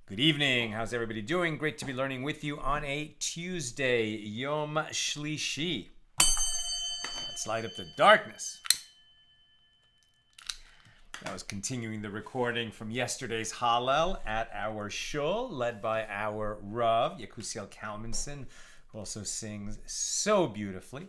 Good evening. How's everybody doing? Great to be learning with you on a Tuesday, Yom Shlishi. Let's light up the darkness. I was continuing the recording from yesterday's Hallel at our shul, led by our Rav, Yekusiel Kalmanson, who also sings so beautifully.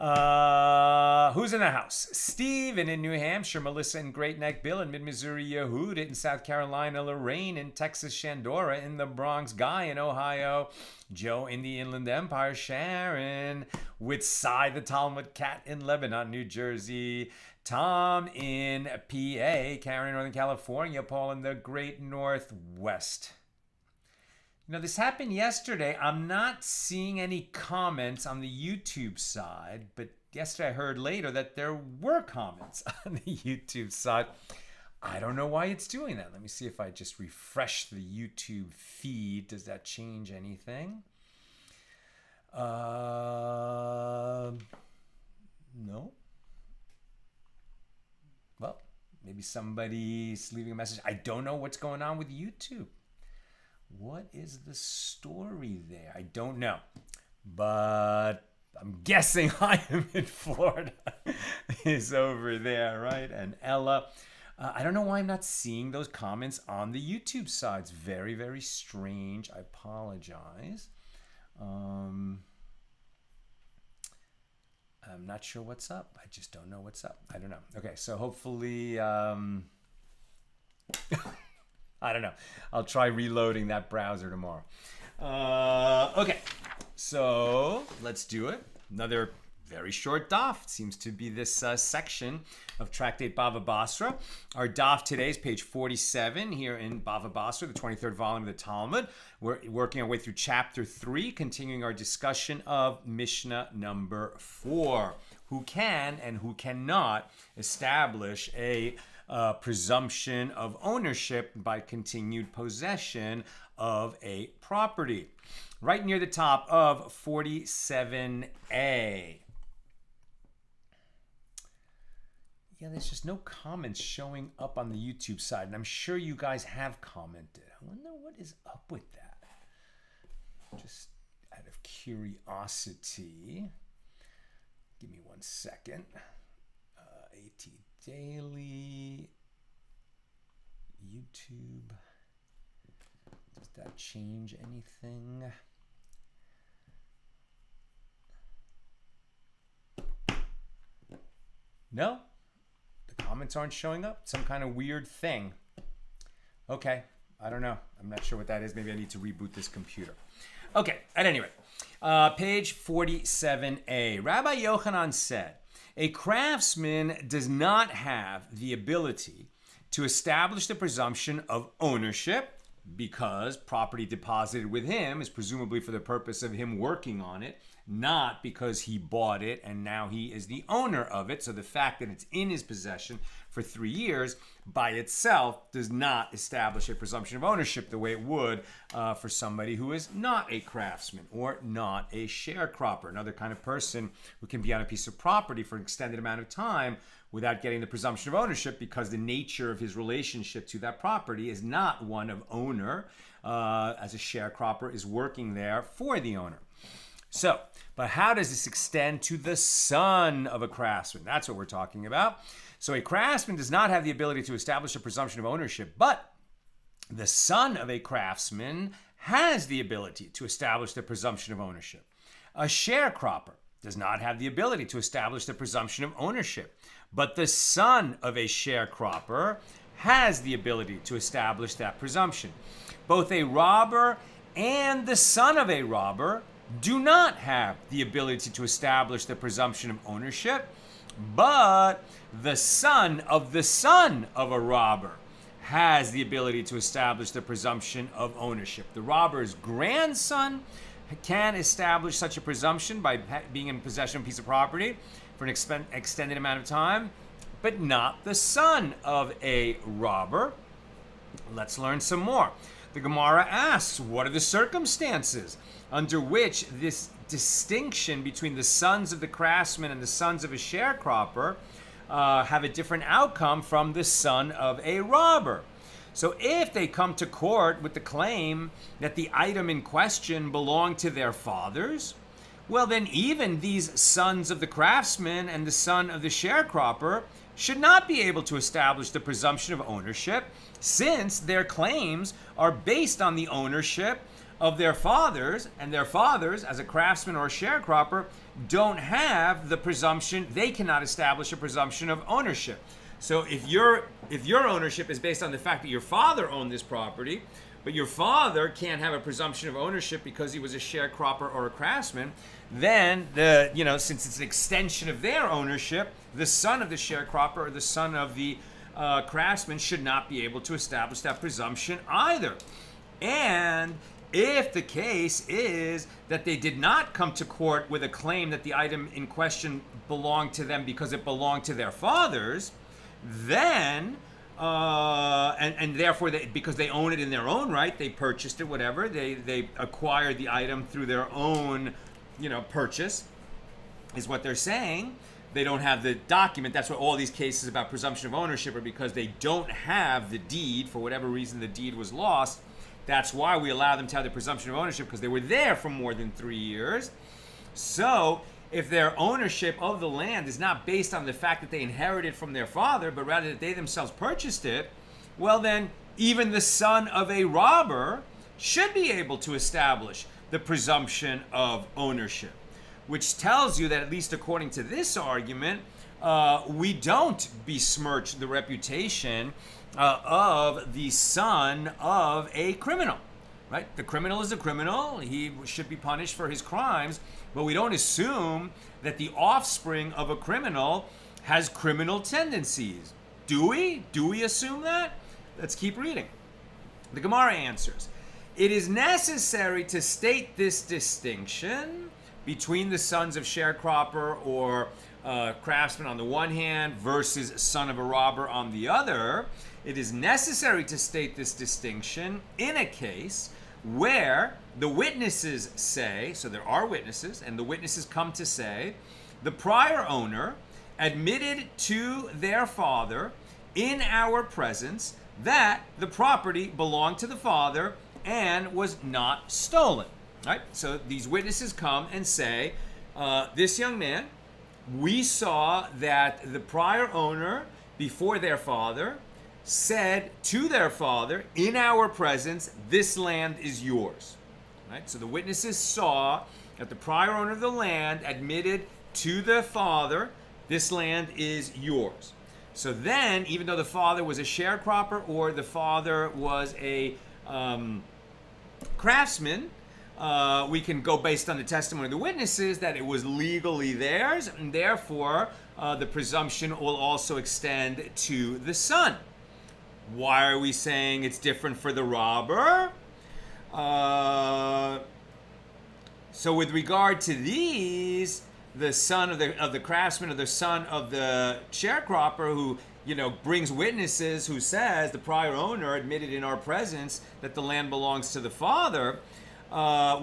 Who's in the house? Steve in New Hampshire, Melissa in Great Neck, Bill in Mid-Missouri, Yehuda in South Carolina, Lorraine in Texas, Shandora in the Bronx, Guy in Ohio, Joe in the Inland Empire, Sharon with Cy the Talmud Cat in Lebanon, New Jersey, Tom in PA, Karen in Northern California, Paul in the Great Northwest. You know, this happened yesterday. I'm not seeing any comments on the YouTube side, but yesterday I heard later that there were comments on the YouTube side. I don't know why it's doing that. Let me see if I just refresh the YouTube feed. Does that change anything? No. Well, maybe somebody's leaving a message. I don't know what's going on with YouTube. What is the story there? I don't know, but I'm guessing I am in Florida is over there, right? And Ella, I don't know why I'm not seeing those comments on the YouTube side. It's very, very strange. I apologize. I'm not sure what's up. I just don't know what's up. I don't know. Okay, so hopefully... I don't know. I'll try reloading that browser tomorrow. Okay, so let's do it. Another very short daf. It seems to be this section of Tractate Bava Basra. Our daf today is page 47 here in Bava Basra, the 23rd volume of the Talmud. We're working our way through chapter 3, continuing our discussion of Mishnah number 4. Who can and who cannot establish a presumption of ownership by continued possession of a property. Right near the top of 47a. Yeah, there's just no comments showing up on the YouTube side, and I'm sure you guys have commented. I wonder what is up with that. Just out of curiosity. Give me 1 second. AT Daily, YouTube. Does that change anything? No? The comments aren't showing up? Some kind of weird thing. Okay, I don't know. I'm not sure what that is. Maybe I need to reboot this computer. Okay, at any rate, page 47a. Rabbi Yochanan said, a craftsman does not have the ability to establish the presumption of ownership because property deposited with him is presumably for the purpose of him working on it, not because he bought it and now he is the owner of it. So the fact that it's in his possession for 3 years by itself does not establish a presumption of ownership the way it would for somebody who is not a craftsman or not a sharecropper, another kind of person who can be on a piece of property for an extended amount of time without getting the presumption of ownership because the nature of his relationship to that property is not one of owner, as a sharecropper is working there for the owner. So, but how does this extend to the son of a craftsman? That's what we're talking about. So a craftsman does not have the ability to establish a presumption of ownership, but the son of a craftsman has the ability to establish the presumption of ownership. A sharecropper does not have the ability to establish the presumption of ownership, but the son of a sharecropper has the ability to establish that presumption. Both a robber and the son of a robber do not have the ability to establish the presumption of ownership, but the son of a robber has the ability to establish the presumption of ownership. The robber's grandson can establish such a presumption by being in possession of a piece of property for an extended amount of time, but not the son of a robber. Let's learn some more. The Gemara asks, what are the circumstances under which this distinction between the sons of the craftsman and the sons of a sharecropper have a different outcome from the son of a robber? So if they come to court with the claim that the item in question belonged to their fathers, well then even these sons of the craftsman and the son of the sharecropper should not be able to establish the presumption of ownership, since their claims are based on the ownership of their fathers, and their fathers, as a craftsman or a sharecropper, don't have the presumption. They cannot establish a presumption of ownership. So if your ownership is based on the fact that your father owned this property, but your father can't have a presumption of ownership because he was a sharecropper or a craftsman, then since it's an extension of their ownership, the son of the sharecropper or the son of the craftsman should not be able to establish that presumption either. And if the case is that they did not come to court with a claim that the item in question belonged to them because it belonged to their fathers, then and therefore because they own it in their own right, they purchased it, whatever, they acquired the item through their own purchase, is what they're saying. They don't have the document. That's what all these cases about presumption of ownership are, because they don't have the deed. For whatever reason the deed was lost. That's why we allow them to have the presumption of ownership, because they were there for more than 3 years. So if their ownership of the land is not based on the fact that they inherited from their father, but rather that they themselves purchased it, well then even the son of a robber should be able to establish the presumption of ownership, which tells you that, at least according to this argument, we don't besmirch the reputation of the son of a criminal, right? The criminal is a criminal. He should be punished for his crimes, but we don't assume that the offspring of a criminal has criminal tendencies. Do we? Do we assume that? Let's keep reading. The Gemara answers, it is necessary to state this distinction between the sons of sharecropper or craftsman on the one hand versus son of a robber on the other. It is necessary to state this distinction in a case where the witnesses say, so there are witnesses, and the witnesses come to say, the prior owner admitted to their father in our presence that the property belonged to the father and was not stolen. Right? So these witnesses come and say, this young man, we saw that the prior owner before their father said to their father in our presence, this land is yours. Right? So the witnesses saw that the prior owner of the land admitted to the father, this land is yours. So then, even though the father was a sharecropper or the father was a craftsman, we can go based on the testimony of the witnesses that it was legally theirs, and therefore the presumption will also extend to the son. Why are we saying it's different for the robber? So with regard to these, the son of the craftsman or the son of the sharecropper who brings witnesses who says the prior owner admitted in our presence that the land belongs to the father,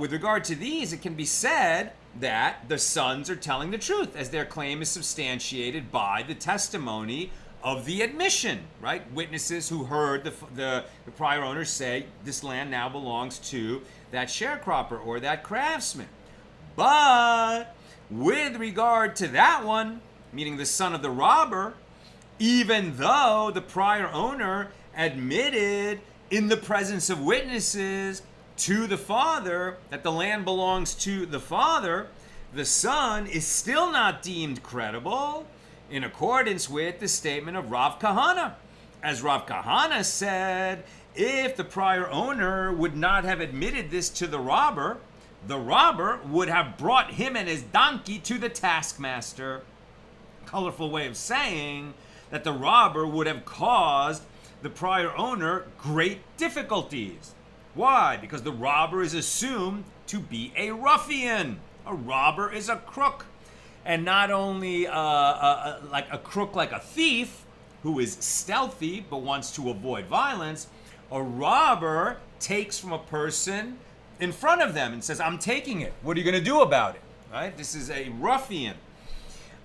with regard to these, it can be said that the sons are telling the truth, as their claim is substantiated by the testimony of the admission, right? Witnesses who heard the prior owner say this land now belongs to that sharecropper or that craftsman. But with regard to that one, meaning the son of the robber, even though the prior owner admitted in the presence of witnesses to the father, that the land belongs to the father, the son is still not deemed credible in accordance with the statement of Rav Kahana. As Rav Kahana said, if the prior owner would not have admitted this to the robber would have brought him and his donkey to the taskmaster. Colorful way of saying that the robber would have caused the prior owner great difficulties. Why? Because the robber is assumed to be a ruffian. A robber is a crook. And not only like a crook like a thief, who is stealthy but wants to avoid violence, a robber takes from a person in front of them and says, I'm taking it. What are you going to do about it? Right? This is a ruffian.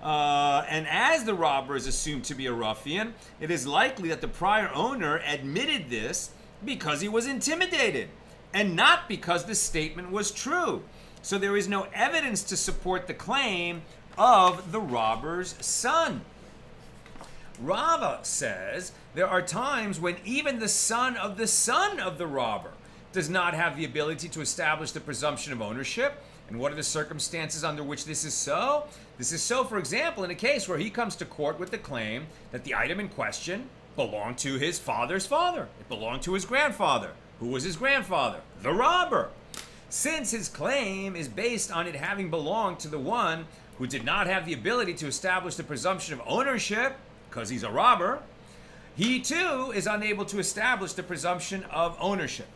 And as the robber is assumed to be a ruffian, it is likely that the prior owner admitted this because he was intimidated and not because the statement was true. So there is no evidence to support the claim of the robber's son. Rava says there are times when even the son of the robber does not have the ability to establish the presumption of ownership. And what are the circumstances under which this is so? This is so, for example, in a case where he comes to court with the claim that the item in question belonged to his father's father. It belonged to his grandfather. Who was his grandfather? The robber. Since his claim is based on it having belonged to the one who did not have the ability to establish the presumption of ownership, because he's a robber, he too is unable to establish the presumption of ownership.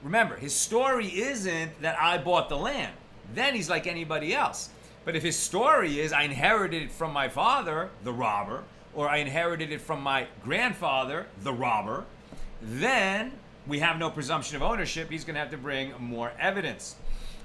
Remember, his story isn't that I bought the land. Then he's like anybody else. But if his story is I inherited it from my father, the robber, or I inherited it from my grandfather, the robber, then we have no presumption of ownership. He's going to have to bring more evidence.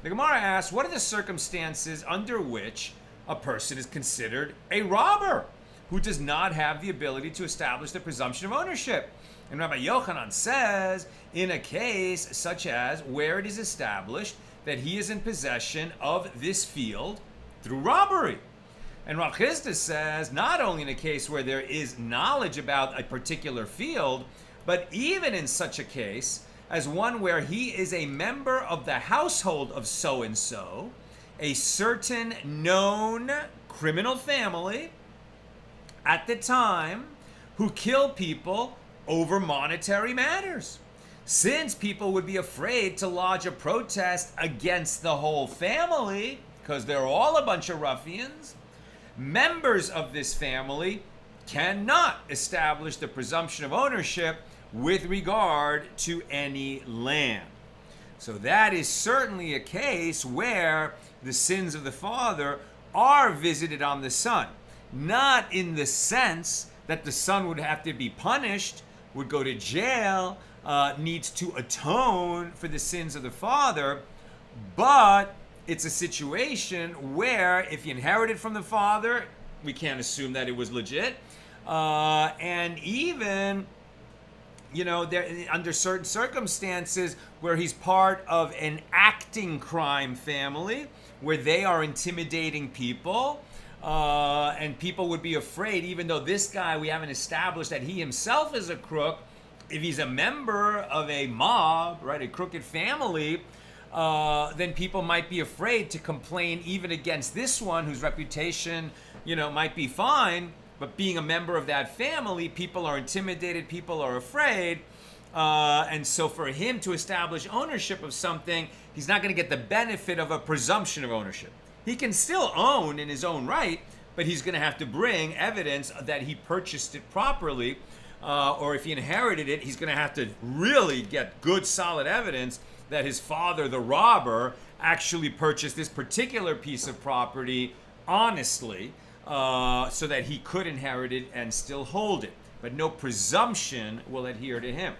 The Gemara asks, what are the circumstances under which a person is considered a robber who does not have the ability to establish the presumption of ownership? And Rabbi Yochanan says, in a case such as where it is established that he is in possession of this field through robbery. And Rav Chisda says, not only in a case where there is knowledge about a particular field, but even in such a case as one where he is a member of the household of so-and-so, a certain known criminal family at the time who kill people over monetary matters. Since people would be afraid to lodge a protest against the whole family, because they're all a bunch of ruffians, members of this family cannot establish the presumption of ownership with regard to any land. So that is certainly a case where the sins of the father are visited on the son. Not in the sense that the son would have to be punished, would go to jail, needs to atone for the sins of the father, but it's a situation where if he inherited from the father, we can't assume that it was legit, and even, you know, there, under certain circumstances where he's part of an acting crime family where they are intimidating people, and people would be afraid, even though this guy, we haven't established that he himself is a crook, if he's a member of a mob, right, a crooked family, then people might be afraid to complain even against this one whose reputation, you know, might be fine, but being a member of that family, people are intimidated, people are afraid, and so for him to establish ownership of something, he's not going to get the benefit of a presumption of ownership. He can still own in his own right, but he's going to have to bring evidence that he purchased it properly, or if he inherited it, he's going to have to really get good, solid evidence that his father, the robber, actually purchased this particular piece of property honestly, so that he could inherit it and still hold it. But no presumption will adhere to him.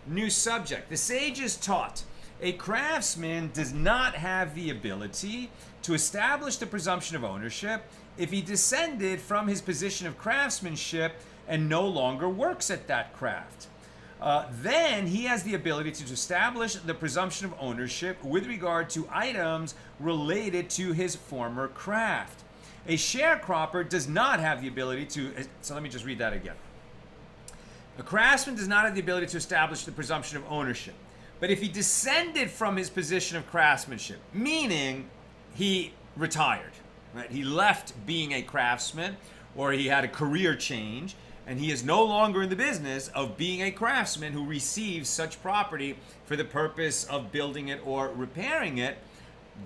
New subject. The sages taught a craftsman does not have the ability to establish the presumption of ownership if he descended from his position of craftsmanship and no longer works at that craft. Then he has the ability to establish the presumption of ownership with regard to items related to his former craft. A sharecropper does not have the ability to, so let me just read that again. A craftsman does not have the ability to establish the presumption of ownership, But if he descended from his position of craftsmanship, meaning he retired, right? He left being a craftsman, or he had a career change, and he is no longer in the business of being a craftsman who receives such property for the purpose of building it or repairing it,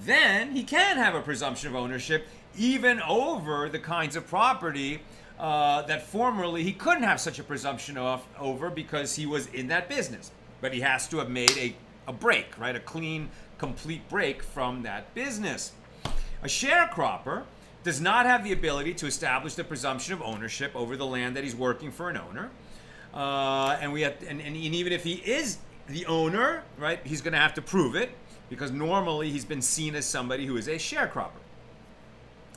then he can have a presumption of ownership even over the kinds of property that formerly he couldn't have such a presumption over because he was in that business. But he has to have made a break, right? A clean, complete break from that business. A sharecropper does not have the ability to establish the presumption of ownership over the land that he's working for an owner. And even if he is the owner, right, he's going to have to prove it because normally he's been seen as somebody who is a sharecropper.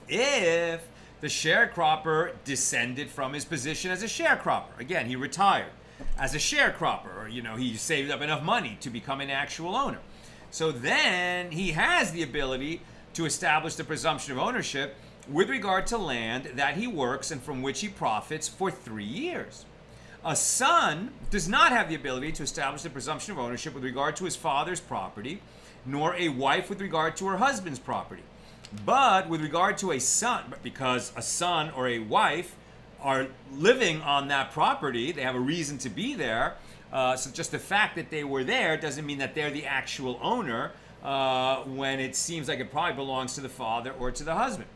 If the sharecropper descended from his position as a sharecropper, again, he retired as a sharecropper, or he saved up enough money to become an actual owner. So then he has the ability to establish the presumption of ownership with regard to land that he works and from which he profits for 3 years. A son does not have the ability to establish the presumption of ownership with regard to his father's property, nor a wife with regard to her husband's property. But with regard to a son, because a son or a wife are living on that property, they have a reason to be there. So just the fact that they were there doesn't mean that they're the actual owner when it seems like it probably belongs to the father or to the husband.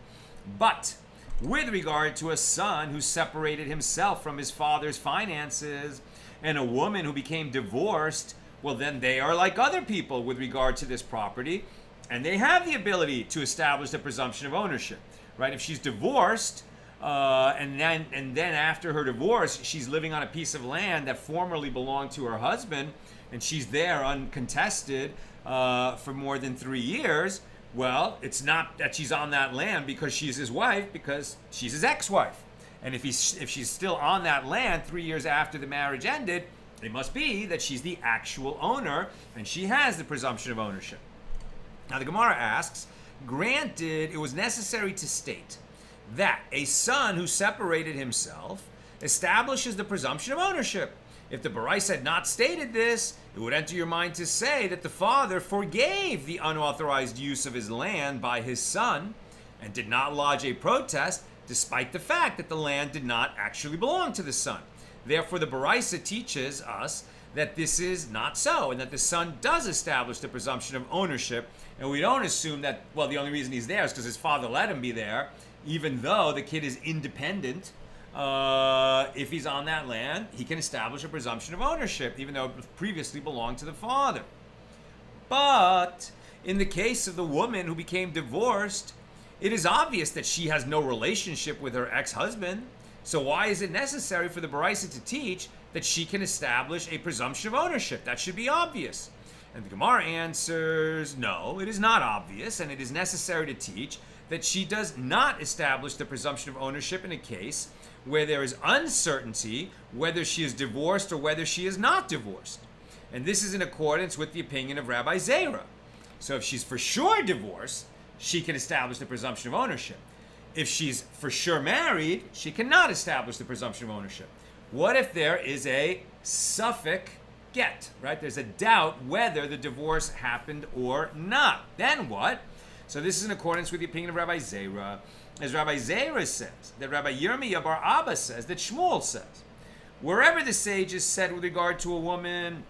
But with regard to a son who separated himself from his father's finances and a woman who became divorced, well, then they are like other people with regard to this property, and they have the ability to establish the presumption of ownership, right? If she's divorced, and then after her divorce, she's living on a piece of land that formerly belonged to her husband, and she's there uncontested for more than 3 years. Well, it's not that she's on that land because she's his wife, because she's his ex-wife. And if she's still on that land 3 years after the marriage ended, it must be that she's the actual owner, and she has the presumption of ownership. Now, the Gemara asks, granted it was necessary to state that a son who separated himself establishes the presumption of ownership. If the Baraisa had not stated this, it would enter your mind to say that the father forgave the unauthorized use of his land by his son and did not lodge a protest despite the fact that the land did not actually belong to the son. Therefore, the Baraisa teaches us that this is not so and that the son does establish the presumption of ownership, and we don't assume that, well, the only reason he's there is because his father let him be there, even though the kid is independent. If he's on that land, he can establish a presumption of ownership, even though it previously belonged to the father. But in the case of the woman who became divorced, it is obvious that she has no relationship with her ex-husband. So why is it necessary for the Baraisa to teach that she can establish a presumption of ownership? That should be obvious. And the Gemara answers, no, it is not obvious, and it is necessary to teach that she does not establish the presumption of ownership in a case where there is uncertainty whether she is divorced or whether she is not divorced. And this is in accordance with the opinion of Rabbi Zera. So if she's for sure divorced, she can establish the presumption of ownership. If she's for sure married, she cannot establish the presumption of ownership. What if there is a suffix get, right? There's a doubt whether the divorce happened or not. Then what? So this is in accordance with the opinion of Rabbi Zera. As Rabbi Zera says, that Rabbi Yirmiyah bar Abba says, that Shmuel says, wherever the sages said with regard to a woman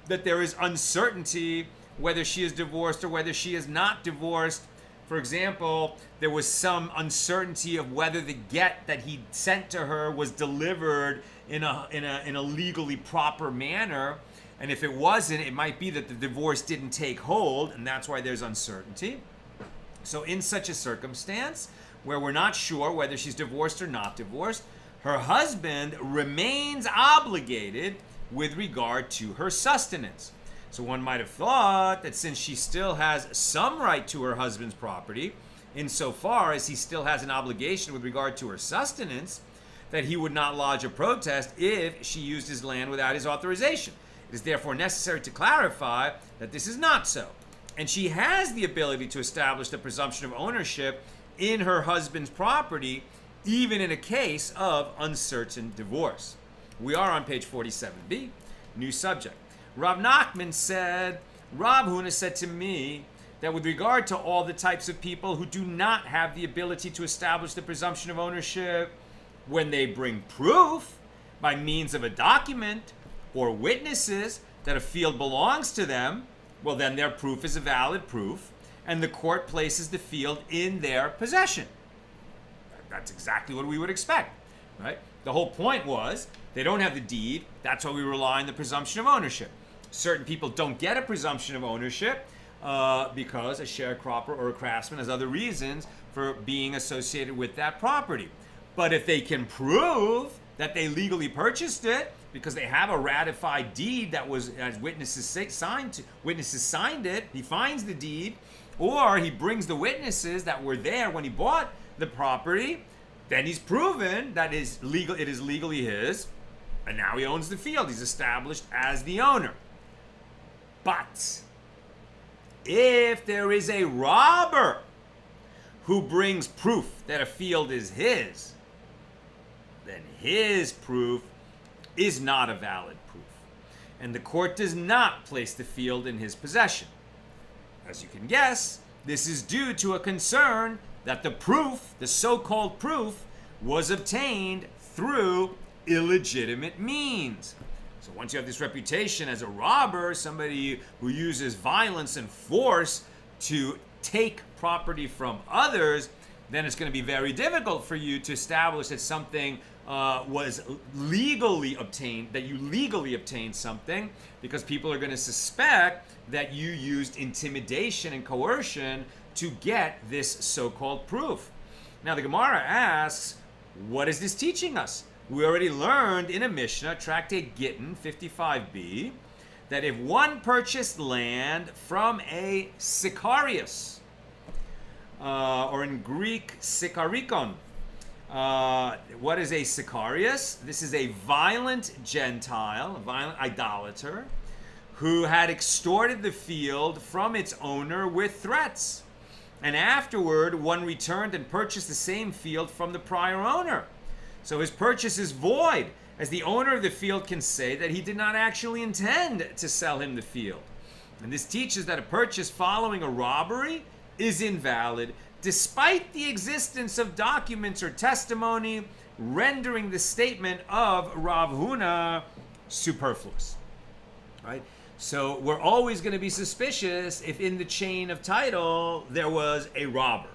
that there is uncertainty whether she is divorced or whether she is not divorced. For example, there was some uncertainty of whether the get that he sent to her was delivered in a legally proper manner. And if it wasn't, it might be that the divorce didn't take hold, and that's why there's uncertainty. So in such a circumstance, where we're not sure whether she's divorced or not divorced, her husband remains obligated with regard to her sustenance. So one might have thought that since she still has some right to her husband's property, insofar as he still has an obligation with regard to her sustenance, that he would not lodge a protest if she used his land without his authorization. It is therefore necessary to clarify that this is not so. And she has the ability to establish the presumption of ownership in her husband's property, even in a case of uncertain divorce. We are on page 47b, new subject. Rav Nachman said, Rav Huna said to me that with regard to all the types of people who do not have the ability to establish the presumption of ownership, when they bring proof by means of a document or witnesses that a field belongs to them, well, then their proof is a valid proof, and the court places the field in their possession. That's exactly what we would expect, right? The whole point was they don't have the deed. That's why we rely on the presumption of ownership. Certain people don't get a presumption of ownership because a sharecropper or a craftsman has other reasons for being associated with that property. But if they can prove that they legally purchased it because they have a ratified deed that was, as witnesses signed it, he finds the deed, or he brings the witnesses that were there when he bought the property, then he's proven that it is legally his, and now he owns the field. He's established as the owner. But if there is a robber who brings proof that a field is his, then his proof is not a valid proof, and the court does not place the field in his possession. As you can guess, this is due to a concern that the proof, the so-called proof, was obtained through illegitimate means. So once you have this reputation as a robber, somebody who uses violence and force to take property from others, then it's going to be very difficult for you to establish that something was legally obtained, that you legally obtained something, because people are going to suspect that you used intimidation and coercion to get this so-called proof. Now the Gemara asks, what is this teaching us? We already learned in a Mishna, Tractate Gittin 55b, that if one purchased land from a sicarius, or in Greek, sicarikon. What is a sicarius? This is a violent Gentile, a violent idolater, who had extorted the field from its owner with threats. And afterward, one returned and purchased the same field from the prior owner. So his purchase is void, as the owner of the field can say that he did not actually intend to sell him the field. And this teaches that a purchase following a robbery is invalid, despite the existence of documents or testimony rendering the statement of Rav Huna superfluous. Right? So we're always going to be suspicious if in the chain of title there was a robber,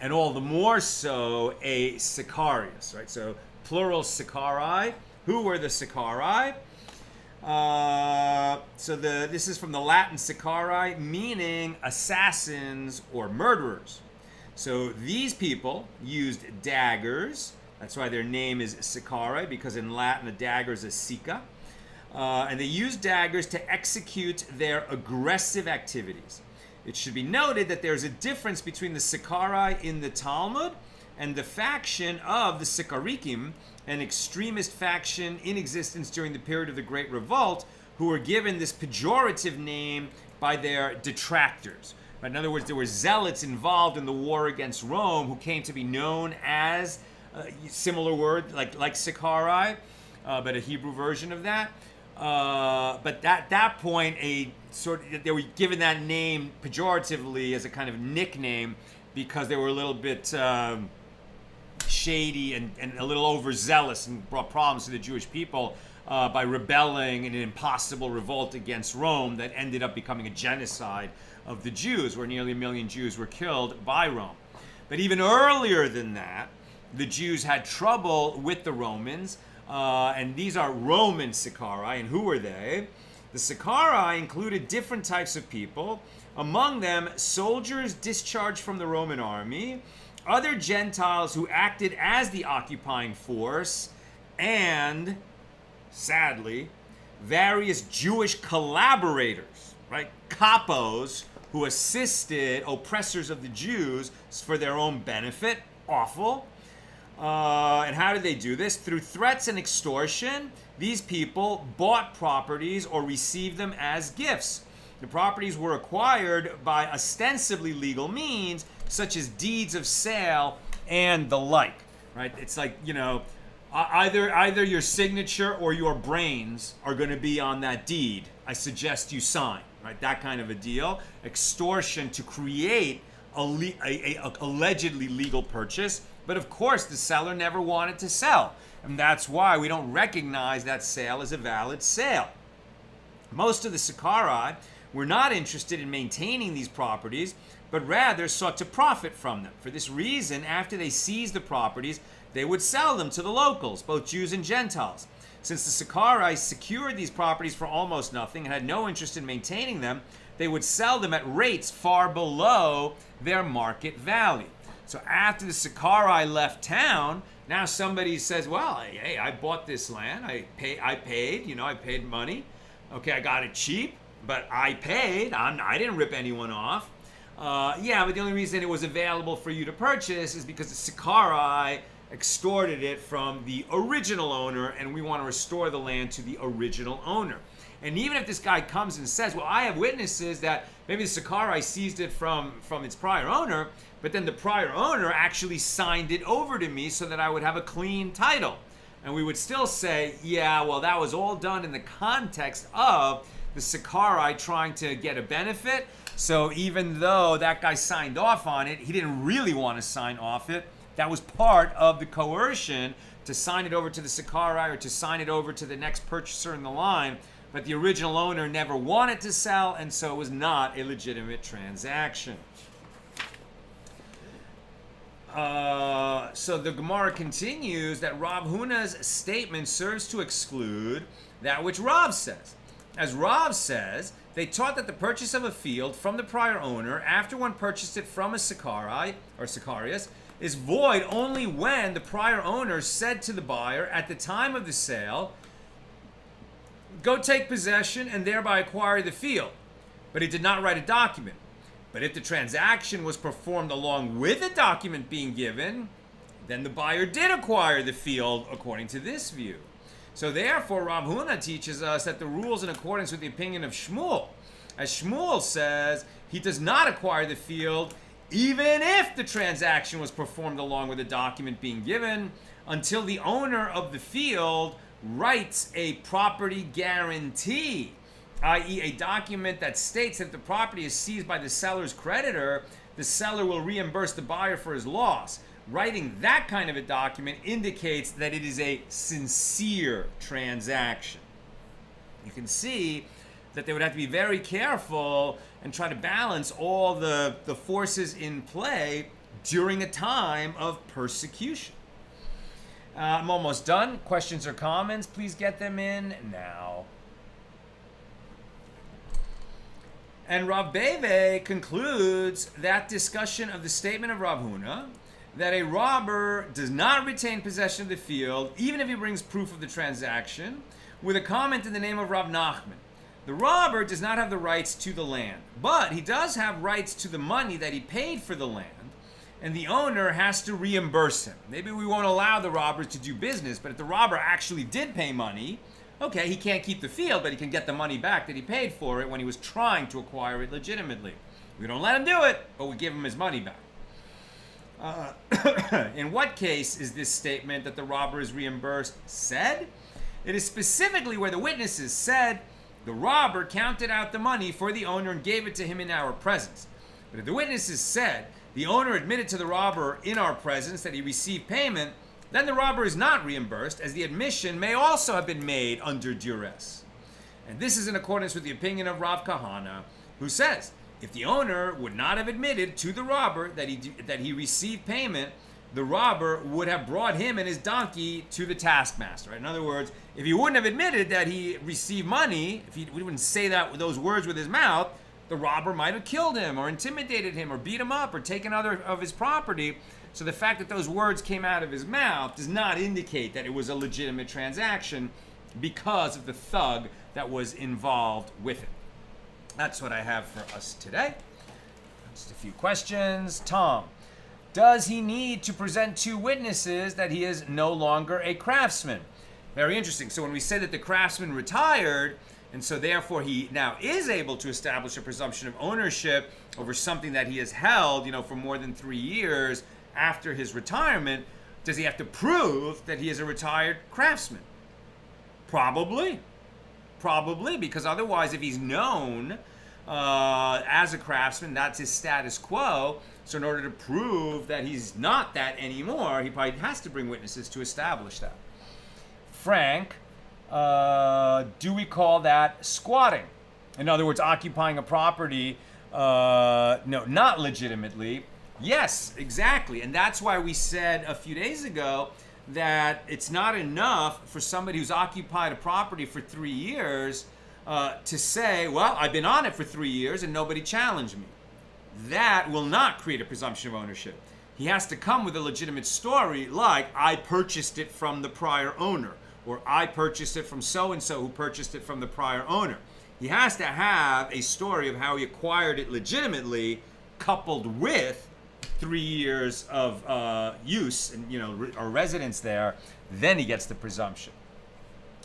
and all the more so a sicarius, right? So plural sicarii. Who were the sicarii? This is from the Latin sicarii, meaning assassins or murderers. So these people used daggers. That's why their name is sicarii, because in Latin a dagger is a sica. And they used daggers to execute their aggressive activities. It should be noted that there's a difference between the sicarii in the Talmud and the faction of the sicarikim, an extremist faction in existence during the period of the Great Revolt, who were given this pejorative name by their detractors. In other words, there were zealots involved in the war against Rome who came to be known as a similar word, like sicarii, but a Hebrew version of that. But at that point, they were given that name pejoratively as a kind of nickname because they were a little bit shady and a little overzealous and brought problems to the Jewish people by rebelling in an impossible revolt against Rome that ended up becoming a genocide of the Jews, where nearly 1 million Jews were killed by Rome. But even earlier than that, the Jews had trouble with the Romans, and these are Roman sicarii. And who were they? The sicarii included different types of people, among them soldiers discharged from the Roman army, other Gentiles who acted as the occupying force, and, sadly, various Jewish collaborators, right? Capos, who assisted oppressors of the Jews for their own benefit. Awful. And how did they do this? Through threats and extortion, these people bought properties or received them as gifts. The properties were acquired by ostensibly legal means, such as deeds of sale and the like, right? It's like, Either your signature or your brains are going to be on that deed. I suggest you sign, right? That kind of a deal. Extortion to create a allegedly legal purchase, but of course the seller never wanted to sell, and that's why we don't recognize that sale as a valid sale. Most of the sicarii were not interested in maintaining these properties, but rather sought to profit from them. For this reason, after they seized the properties, they would sell them to the locals, both Jews and Gentiles. Since the sicarii secured these properties for almost nothing and had no interest in maintaining them, they would sell them at rates far below their market value. So after the sicarii left town, now somebody says, well, hey, I bought this land, I paid money. Okay, I got it cheap, but I paid. I didn't rip anyone off. Yeah, but the only reason it was available for you to purchase is because the sicarii extorted it from the original owner, and we want to restore the land to the original owner. And even if this guy comes and says, well, I have witnesses that maybe the sicarii seized it from its prior owner, but then the prior owner actually signed it over to me so that I would have a clean title. And we would still say, yeah, well, that was all done in the context of the sicarii trying to get a benefit. So even though that guy signed off on it, he didn't really want to sign off it. That was part of the coercion to sign it over to the sicarii or to sign it over to the next purchaser in the line. But the original owner never wanted to sell, and so it was not a legitimate transaction. So the Gemara continues that Rav Huna's statement serves to exclude that which Rav says. As Rav says, they taught that the purchase of a field from the prior owner after one purchased it from a sicarii or sicarius is void only when the prior owner said to the buyer at the time of the sale, go take possession and thereby acquire the field. But he did not write a document. But if the transaction was performed along with a document being given, then the buyer did acquire the field according to this view. So therefore, Rav Huna teaches us that the rule is in accordance with the opinion of Shmuel. As Shmuel says, he does not acquire the field even if the transaction was performed along with a document being given until the owner of the field writes a property guarantee, i.e. a document that states that if the property is seized by the seller's creditor, the seller will reimburse the buyer for his loss. Writing that kind of a document indicates that it is a sincere transaction. You can see that they would have to be very careful and try to balance all the forces in play during a time of persecution. I'm almost done. Questions or comments, please get them in now. And Rav Bava concludes that discussion of the statement of Rav Huna that a robber does not retain possession of the field even if he brings proof of the transaction, with a comment in the name of Rav Nachman. The robber does not have the rights to the land, but he does have rights to the money that he paid for the land, and the owner has to reimburse him. Maybe we won't allow the robbers to do business, but if the robber actually did pay money, okay, he can't keep the field, but he can get the money back that he paid for it when he was trying to acquire it legitimately. We don't let him do it, but we give him his money back. In what case is this statement that the robber is reimbursed said? It is specifically where the witnesses said, the robber counted out the money for the owner and gave it to him in our presence. But if the witnesses said, the owner admitted to the robber in our presence that he received payment, then the robber is not reimbursed, as the admission may also have been made under duress. And this is in accordance with the opinion of Rav Kahana, who says, if the owner would not have admitted to the robber that he received payment, the robber would have brought him and his donkey to the taskmaster. Right? In other words, if he wouldn't have admitted that he received money, if he wouldn't say those words with his mouth, the robber might have killed him or intimidated him or beat him up or taken other of his property. So the fact that those words came out of his mouth does not indicate that it was a legitimate transaction because of the thug that was involved with it. That's what I have for us today. Just a few questions. Tom, does he need to present two witnesses that he is no longer a craftsman? Very interesting. So when we say that the craftsman retired, and so therefore he now is able to establish a presumption of ownership over something that he has held, for more than 3 years after his retirement, Does he have to prove that he is a retired craftsman? Probably. Probably, because otherwise, if he's known as a craftsman, that's his status quo. So in order to prove that he's not that anymore, he probably has to bring witnesses to establish that. Frank, do we call that squatting? In other words, occupying a property, no, not legitimately. Yes, exactly. And that's why we said a few days ago that it's not enough for somebody who's occupied a property for 3 years to say, well, I've been on it for 3 years and nobody challenged me. That will not create a presumption of ownership. He has to come with a legitimate story like, I purchased it from the prior owner, or I purchased it from so-and-so who purchased it from the prior owner. He has to have a story of how he acquired it legitimately, coupled with 3 years of use and or residence there. Then he gets the presumption.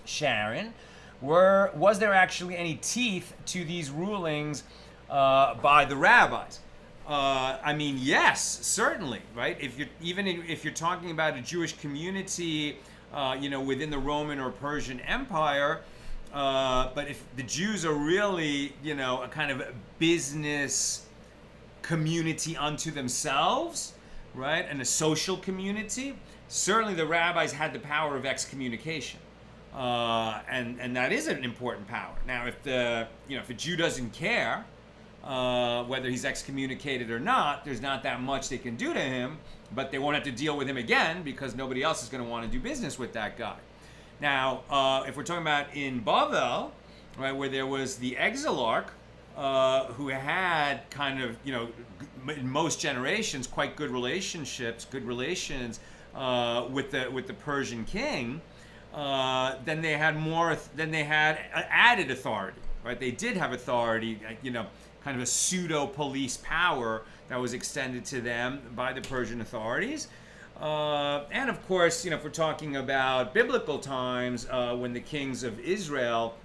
Sharon, was there actually any teeth to these rulings by the rabbis? I mean, yes, certainly, right? If you're talking about a Jewish community, within the Roman or Persian Empire, but if the Jews are really, a kind of business community unto themselves, right, and a social community, certainly the rabbis had the power of excommunication, and that is an important power. Now, if a Jew doesn't care whether he's excommunicated or not, there's not that much they can do to him, but they won't have to deal with him again because nobody else is going to want to do business with that guy. Now, if we're talking about in Bava, right, where there was the exilarch, who had kind of, in most generations, quite good relations with the Persian king, then they had added authority, right? They did have authority, kind of a pseudo police power that was extended to them by the Persian authorities. And of course, if we're talking about biblical times, when the kings of Israel,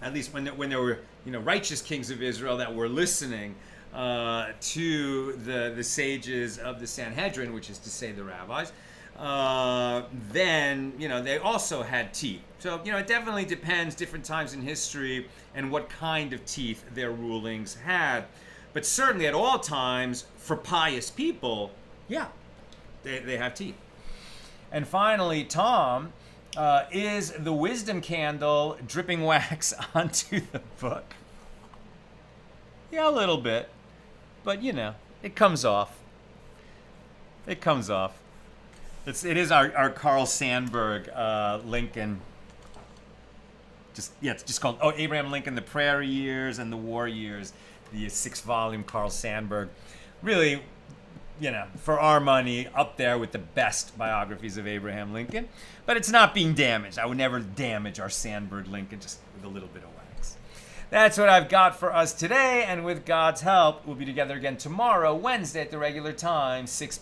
at least when there were righteous kings of Israel that were listening to the sages of the Sanhedrin, which is to say the rabbis, then they also had teeth. So it definitely depends, different times in history, and what kind of teeth their rulings had. But certainly at all times, for pious people, yeah, they have teeth. And finally, Tom, is the wisdom candle dripping wax onto the book? Yeah, a little bit. But, it comes off. It comes off. It is our Carl Sandburg Lincoln. It's just called Abraham Lincoln, The Prairie Years and the War Years, the 6-volume Carl Sandburg. Really, for our money, up there with the best biographies of Abraham Lincoln. But it's not being damaged. I would never damage our Sandburg Lincoln just with a little bit of wax. That's what I've got for us today, and with God's help, we'll be together again tomorrow, Wednesday at the regular time, 6